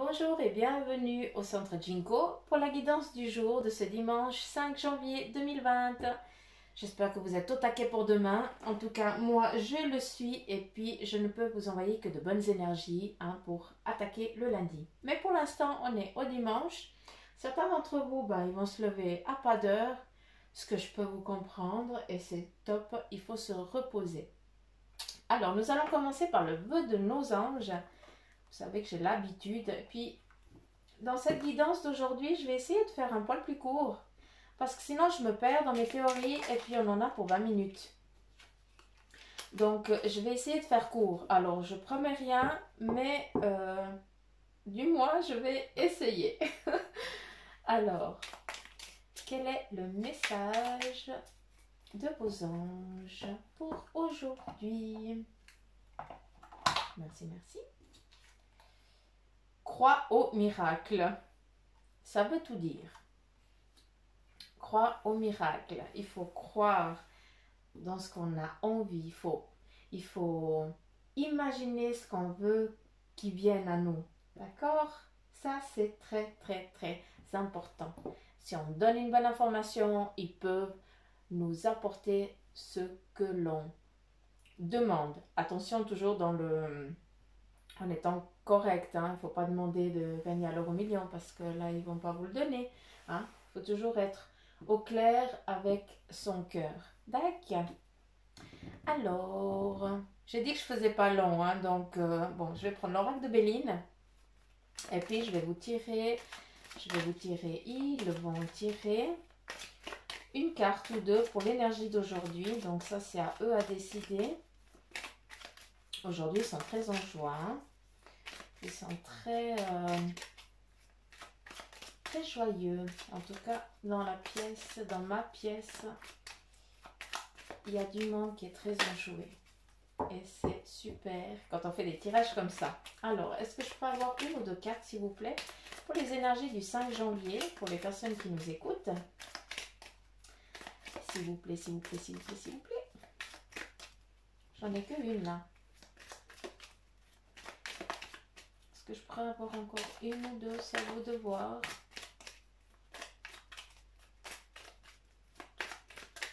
Bonjour et bienvenue au Centre Jinko pour la guidance du jour de ce dimanche 5 janvier 2020. J'espère que vous êtes au taquet pour demain. En tout cas, moi, je le suis et puis je ne peux vous envoyer que de bonnes énergies pour attaquer le lundi. Mais pour l'instant, on est au dimanche. Certains d'entre vous, ils vont se lever à pas d'heure, ce que je peux vous comprendre et c'est top, il faut se reposer. Alors, nous allons commencer par le vœu de nos anges. Vous savez que j'ai l'habitude. Et puis, dans cette guidance d'aujourd'hui, je vais essayer de faire un poil plus court. Parce que sinon, je me perds dans mes théories et puis on en a pour 20 minutes. Donc, je vais essayer de faire court. Alors, je promets rien, mais du moins, je vais essayer. Alors, quel est le message de vos anges pour aujourd'hui? Merci, merci. Crois au miracle. Ça veut tout dire. Crois au miracle. Il faut croire dans ce qu'on a envie. Il faut imaginer ce qu'on veut qui vienne à nous. D'accord? Ça, c'est très, très, très important. Si on donne une bonne information, ils peuvent nous apporter ce que l'on demande. Attention, toujours en étant correct. Il ne faut pas demander de gagner à l'euro million parce que là, ils ne vont pas vous le donner. Il faut toujours être au clair avec son cœur. D'accord. Alors, j'ai dit que je faisais pas long, donc bon, je vais prendre l'oracle de Béline et puis je vais vous tirer, ils vont tirer une carte ou deux pour l'énergie d'aujourd'hui, donc ça c'est à eux à décider. Aujourd'hui ils sont très en joie, ils sont très joyeux, en tout cas dans ma pièce, il y a du monde qui est très enjoué. Et c'est super quand on fait des tirages comme ça. Alors, est-ce que je peux avoir une ou deux cartes, s'il vous plaît, pour les énergies du 5 janvier, pour les personnes qui nous écoutent? S'il vous plaît, s'il vous plaît, s'il vous plaît, s'il vous plaît. J'en ai que une, là. Est-ce que je pourrais avoir encore une ou deux? C'est à vous de voir.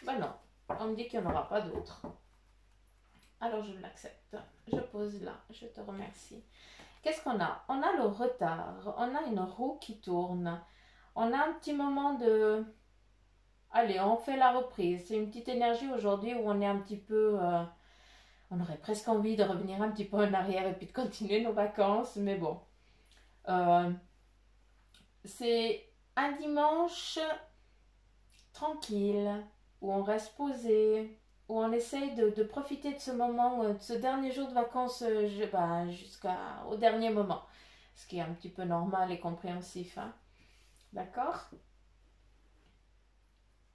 Ben non, on me dit qu'il n'y en aura pas d'autres. Alors je l'accepte. Je pose là. Je te remercie. Qu'est-ce qu'on a? On a le retard. On a une roue qui tourne. On a un petit moment de... Allez, on fait la reprise. C'est une petite énergie aujourd'hui où on est un petit peu... on aurait presque envie de revenir un petit peu en arrière et puis de continuer nos vacances. Mais bon. C'est un dimanche tranquille où on reste posé, où on essaye de profiter de ce moment, de ce dernier jour de vacances jusqu'au dernier moment. Ce qui est un petit peu normal et compréhensif. D'accord?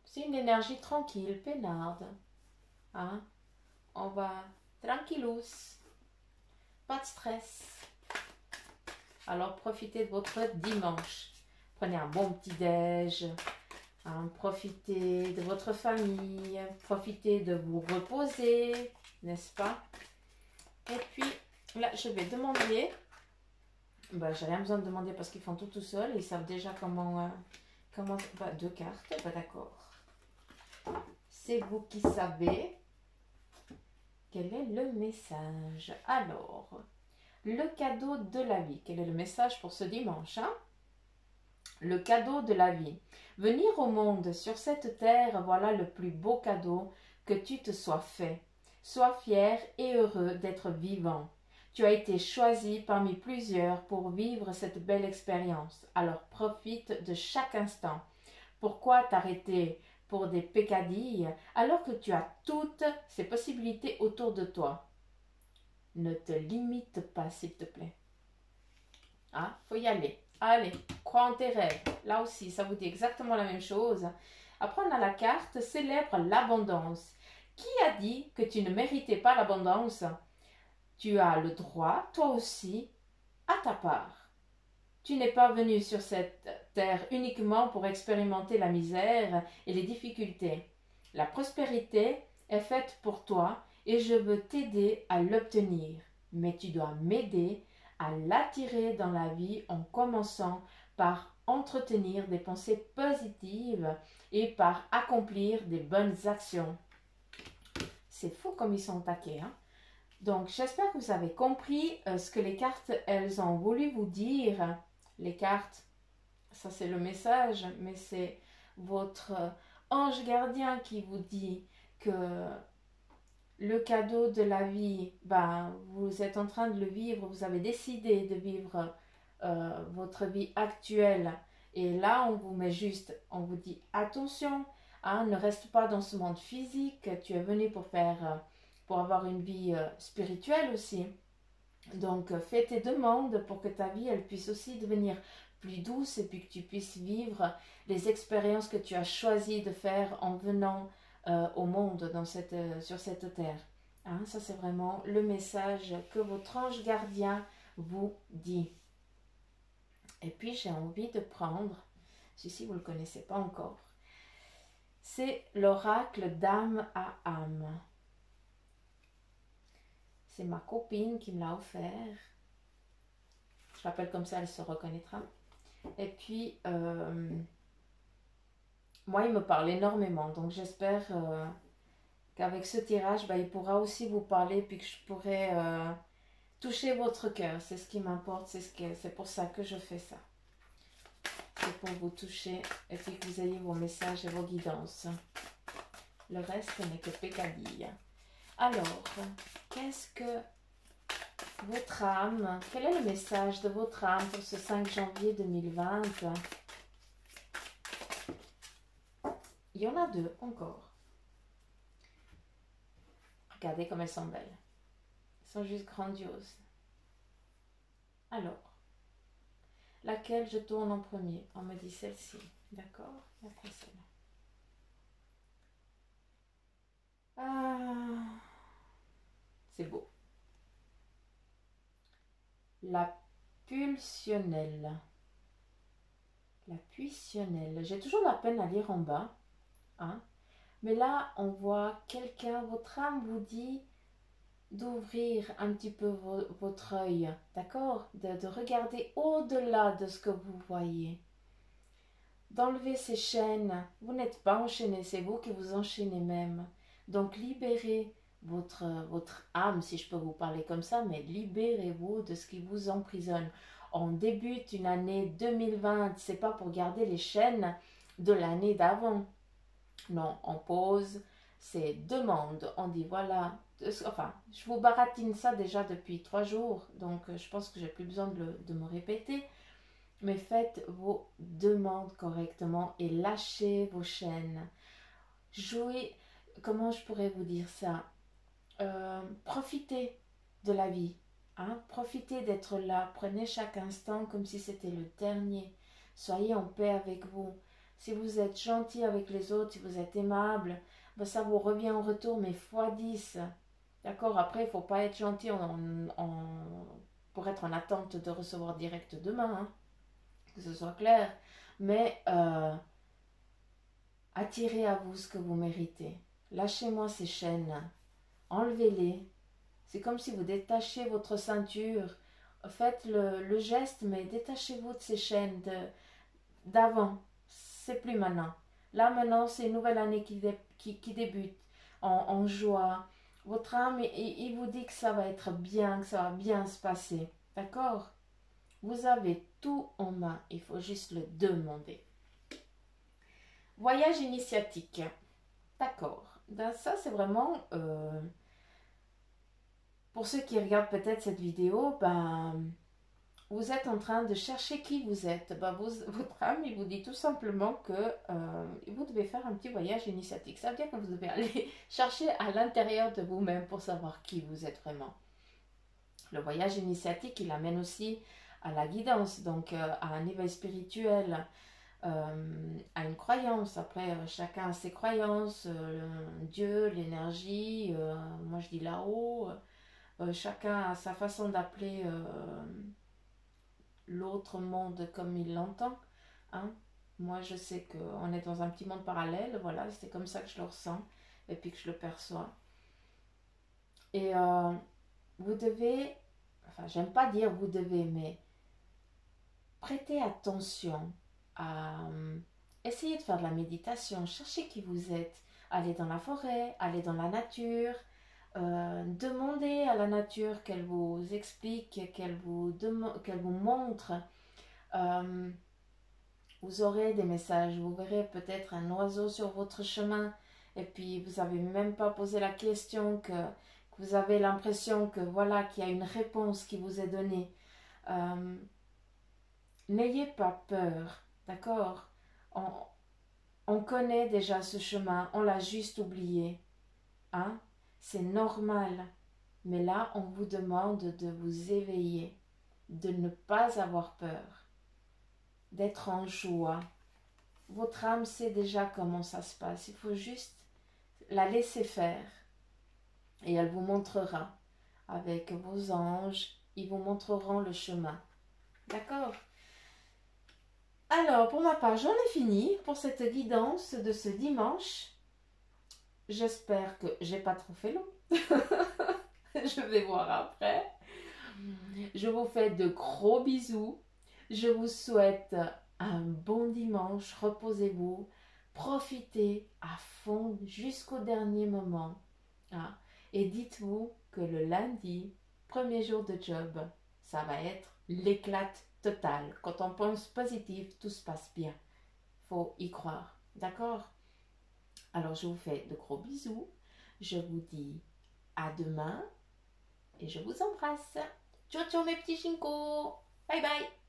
C'est une énergie tranquille, peinarde. On va tranquillous. Pas de stress. Alors profitez de votre dimanche. Prenez un bon petit-déj. Profitez de votre famille, profitez de vous reposer, n'est-ce pas? Et puis, là, je vais demander, j'ai rien besoin de demander parce qu'ils font tout seuls, ils savent déjà comment deux cartes, d'accord. C'est vous qui savez quel est le message. Alors, le cadeau de la vie, quel est le message pour ce dimanche, Le cadeau de la vie. Venir au monde sur cette terre, voilà le plus beau cadeau que tu te sois fait. Sois fier et heureux d'être vivant. Tu as été choisi parmi plusieurs pour vivre cette belle expérience. Alors profite de chaque instant. Pourquoi t'arrêter pour des peccadilles alors que tu as toutes ces possibilités autour de toi? Ne te limite pas, s'il te plaît. Faut y aller. Allez, crois en tes rêves. Là aussi, ça vous dit exactement la même chose. Après, on a la carte célèbre l'abondance. Qui a dit que tu ne méritais pas l'abondance? Tu as le droit, toi aussi, à ta part. Tu n'es pas venu sur cette terre uniquement pour expérimenter la misère et les difficultés. La prospérité est faite pour toi et je veux t'aider à l'obtenir. Mais tu dois m'aider à l'attirer dans la vie en commençant par entretenir des pensées positives et par accomplir des bonnes actions. C'est fou comme ils sont taqués, hein? Donc, j'espère que vous avez compris ce que les cartes, elles ont voulu vous dire. Les cartes, ça c'est le message, mais c'est votre ange gardien qui vous dit que le cadeau de la vie, ben, vous êtes en train de le vivre, vous avez décidé de vivre votre vie actuelle. Et là, on vous met juste, on vous dit attention, hein, ne reste pas dans ce monde physique, tu es venu pour faire, pour avoir une vie spirituelle aussi. Donc, fais tes demandes pour que ta vie, elle puisse aussi devenir plus douce et puis que tu puisses vivre les expériences que tu as choisi de faire en venant au monde sur cette terre. Hein, ça, c'est vraiment le message que votre ange gardien vous dit. Et puis, j'ai envie de prendre, si vous ne le connaissez pas encore, c'est l'oracle d'âme à âme. C'est ma copine qui me l'a offert. Je l'appelle comme ça, elle se reconnaîtra. Et puis, moi, il me parle énormément. Donc, j'espère qu'avec ce tirage, il pourra aussi vous parler, puis que je pourrai toucher votre cœur. C'est ce qui m'importe, c'est pour ça que je fais ça. C'est pour vous toucher et puis que vous ayez vos messages et vos guidances. Le reste n'est que pécadille. Alors, qu'est-ce que votre âme, quel est le message de votre âme pour ce 5 janvier 2020? Il y en a 2 encore. Regardez comme elles sont belles. Elles sont juste grandioses. Alors, laquelle je tourne en premier? On me dit celle-ci, d'accord? Après celle-là. Ah, c'est beau. La pulsionnelle. La puissionnelle. J'ai toujours la peine à lire en bas. Hein? Mais là, on voit quelqu'un, votre âme vous dit d'ouvrir un petit peu votre œil, d'accord? De regarder au-delà de ce que vous voyez. D'enlever ces chaînes. Vous n'êtes pas enchaîné, c'est vous qui vous enchaînez même. Donc libérez votre âme, si je peux vous parler comme ça, mais libérez-vous de ce qui vous emprisonne. On débute une année 2020, c'est pas pour garder les chaînes de l'année d'avant. Non, on pose ces demandes, on dit voilà, enfin, je vous baratine ça déjà depuis 3 jours, donc je pense que j'ai plus besoin de me répéter, mais faites vos demandes correctement et lâchez vos chaînes. Jouez, comment je pourrais vous dire ça? Profitez de la vie, hein? Profitez d'être là, prenez chaque instant comme si c'était le dernier, soyez en paix avec vous. Si vous êtes gentil avec les autres, si vous êtes aimable, ben ça vous revient en retour, mais fois 10. D'accord? Après, il ne faut pas être gentil pour être en attente de recevoir direct demain, hein? Que ce soit clair. Mais attirez à vous ce que vous méritez. Lâchez-moi ces chaînes. Enlevez-les. C'est comme si vous détachiez votre ceinture. Faites le geste, mais détachez-vous de ces chaînes d'avant. C'est plus maintenant. Là, maintenant, c'est une nouvelle année qui débute en joie. Votre âme, il vous dit que ça va être bien, que ça va bien se passer. D'accord? Vous avez tout en main. Il faut juste le demander. Voyage initiatique. D'accord. Ben, ça, c'est vraiment... pour ceux qui regardent peut-être cette vidéo, ben... vous êtes en train de chercher qui vous êtes. Ben, votre âme, il vous dit tout simplement que vous devez faire un petit voyage initiatique. Ça veut dire que vous devez aller chercher à l'intérieur de vous-même pour savoir qui vous êtes vraiment. Le voyage initiatique, il amène aussi à la guidance, donc à un éveil spirituel, à une croyance. Après, chacun a ses croyances, Dieu, l'énergie, moi je dis là-haut, chacun a sa façon d'appeler l'autre monde comme il l'entend. Hein? Moi, je sais qu'on est dans un petit monde parallèle, voilà, c'est comme ça que je le ressens et puis que je le perçois. Et vous devez enfin, j'aime pas dire vous devez, mais prêtez attention à essayer de faire de la méditation, cherchez qui vous êtes, allez dans la forêt, allez dans la nature, demandez à la nature qu'elle vous explique, qu'elle vous montre. Euh, vous aurez des messages, vous verrez peut-être un oiseau sur votre chemin et puis vous n'avez même pas posé la question que vous avez l'impression que voilà qu'il y a une réponse qui vous est donnée. Euh, N'ayez pas peur, d'accord? on, on connaît déjà ce chemin, on l'a juste oublié, hein? C'est normal, mais là on vous demande de vous éveiller, de ne pas avoir peur, d'être en joie. Votre âme sait déjà comment ça se passe. Il faut juste la laisser faire. Et elle vous montrera. Avec vos anges, ils vous montreront le chemin. D'accord? Alors, pour ma part, j'en ai fini pour cette guidance de ce dimanche. J'espère que j'ai pas trop fait long. Je vais voir après. Je vous fais de gros bisous. Je vous souhaite un bon dimanche. Reposez-vous. Profitez à fond jusqu'au dernier moment. Ah. Et dites-vous que le lundi, premier jour de job, ça va être l'éclate totale. Quand on pense positif, tout se passe bien. Faut y croire. D'accord? Alors je vous fais de gros bisous. Je vous dis à demain et je vous embrasse. Ciao ciao mes petits chincos. Bye bye.